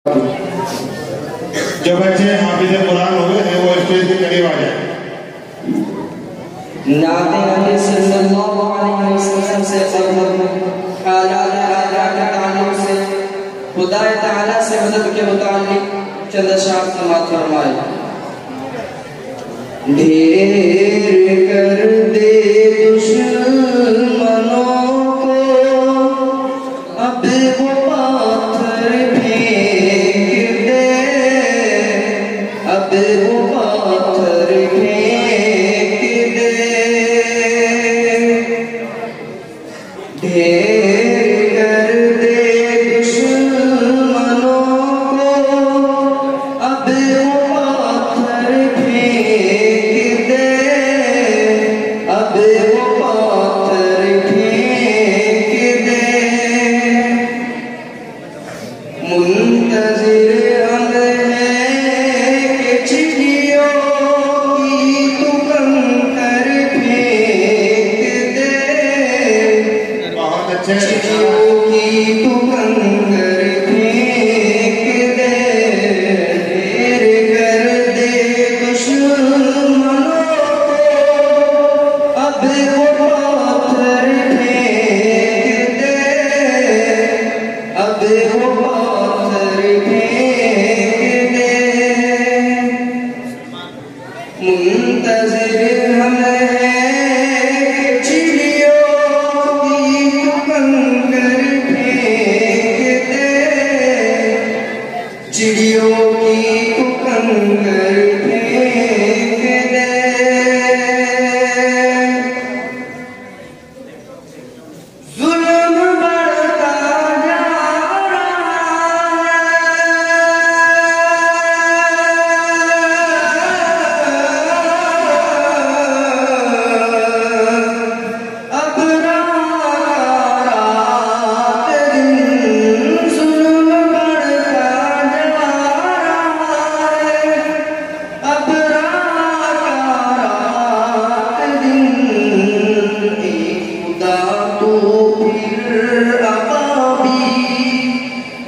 जो बच्चे हाफिज़ कुरान हो गए हैं वो स्टेज के करीब आ जाए। नाते नबी सल्लल्लाहु अलैहि वसल्लम से हालात आखिरत के ताल्लुक से खुदा तआला से मदद के मुतालिक चंद अशआर समाअत फरमाए। ढेर कर दे दुश्मनों को अब वो पाथर फेंक दे, अब वो पाथर फेंक दे। ढेर कर दे दुश्मनों को अब वो पाथर फेंक दे, अब वो पाथर फेंक दे। मुंतज़िर हम हैं कि चिड़ियों की तू कंकर फेंक दे, बहुत अच्छे। चिड़ियों की तू कंकर फेंक दे। ढेर कर दे दुश्मनों को अब वो पाथर फेंक दे, अब वो पाथर फेंक दे। मुंतज़िर हम हैं कि चिड़ियों की तू कंकर फेंक दे, चिड़ियों की तू कंकर फेंक दे। जुल्म बढ़ता जा रहा अब रात दिन, जुल्म बढ़ता जा रहा है अब रात दिन। खुदा तू फिर अबाबी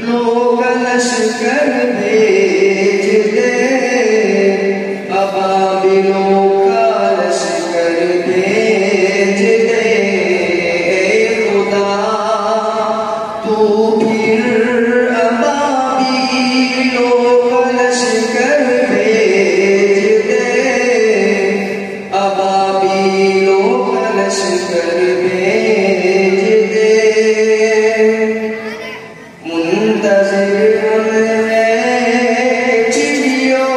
लोग लश्कर भेज दे, अबाबी लोग लश्कर भेज दे। खुदा तू फिर अबाबी लोग लश्कर भेज दे, अबाबी लोग लश्कर भेज दे। मुंतज़िर हम हैं चिड़ियों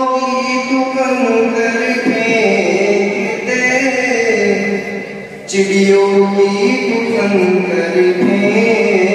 की तू कंकर फेंक दे, चिड़ियों की तू कंकर फेंक